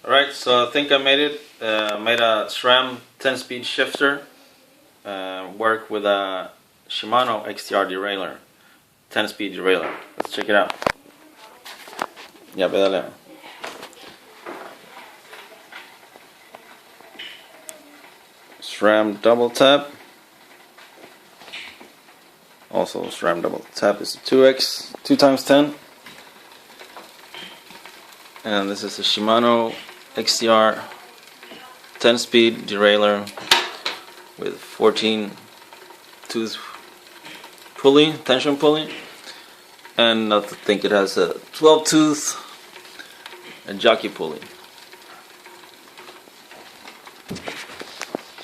Alright, so I think I made it. Made a Sram 10-speed shifter. Work with a Shimano XTR derailleur. 10-speed derailleur. Let's check it out. Ya, pedalea. Sram double tap. Also, Sram double tap is a 2x, 2x10. And this is a Shimano XTR 10-speed derailleur with 14 tooth pulley, tension pulley, and I think it has a 12 tooth and jockey pulley.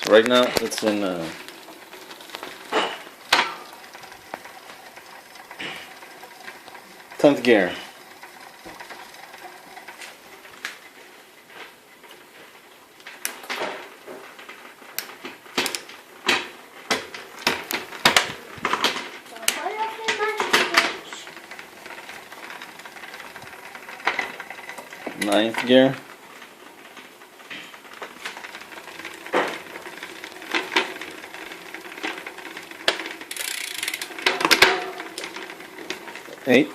So right now it's in 10th gear. Ninth gear. Eight.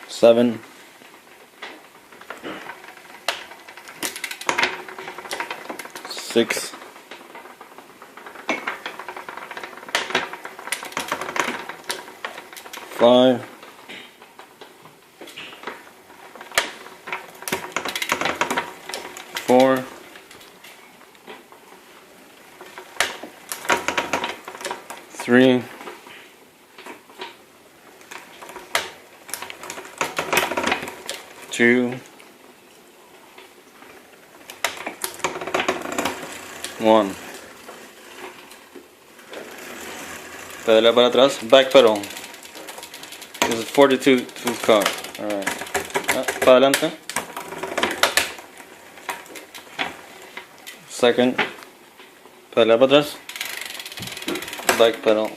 Seven. Six. 5, 4, 3, 2, 1. Pedalea para atrás, back pedal. This is 42 tooth cog. Alright. Para adelante. Second. Pedalea para atrás. Back pedal.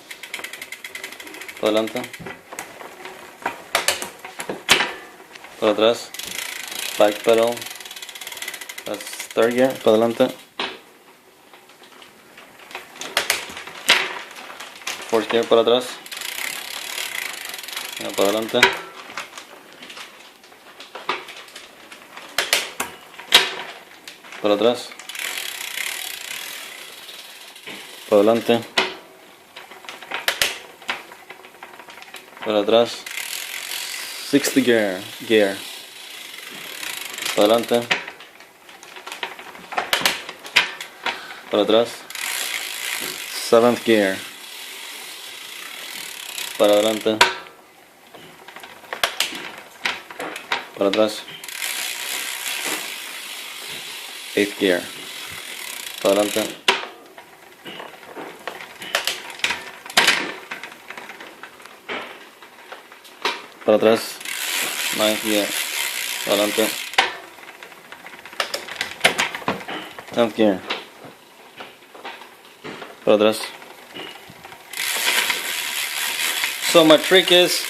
Para adelante. Para atrás. Back pedal. That's third gear. Para adelante. Fourth gear para atrás. Para adelante. Para atrás. Para adelante. Para atrás. Sixth gear. Para adelante. Para atrás. Seventh gear. Para adelante. Para atrás. 8th gear. Para adelante. Para atrás. 9th gear. Para adelante. 10th gear. Para atrás. So my trick is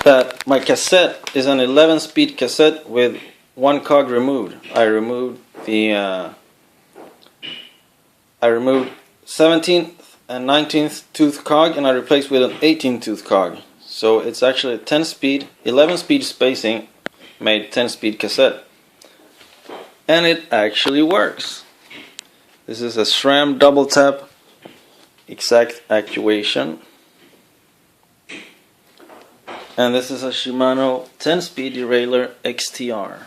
that my cassette is an 11-speed cassette with one cog removed. I removed 17th and 19th tooth cog, and I replaced with an 18 tooth cog. So it's actually a 10-speed, 11-speed spacing made 10-speed cassette, and it actually works. This is a Sram double tap exact actuation. And this is a Shimano 10-speed derailleur XTR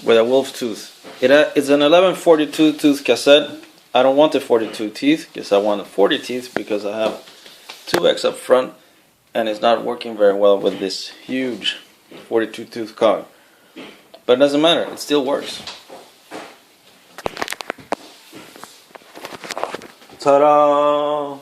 with a wolf tooth. It's an 1142 tooth cassette. I don't want the 42 teeth because I want the 40 teeth because I have 2x up front and it's not working very well with this huge 42 tooth cog. But it doesn't matter, it still works. Ta-da!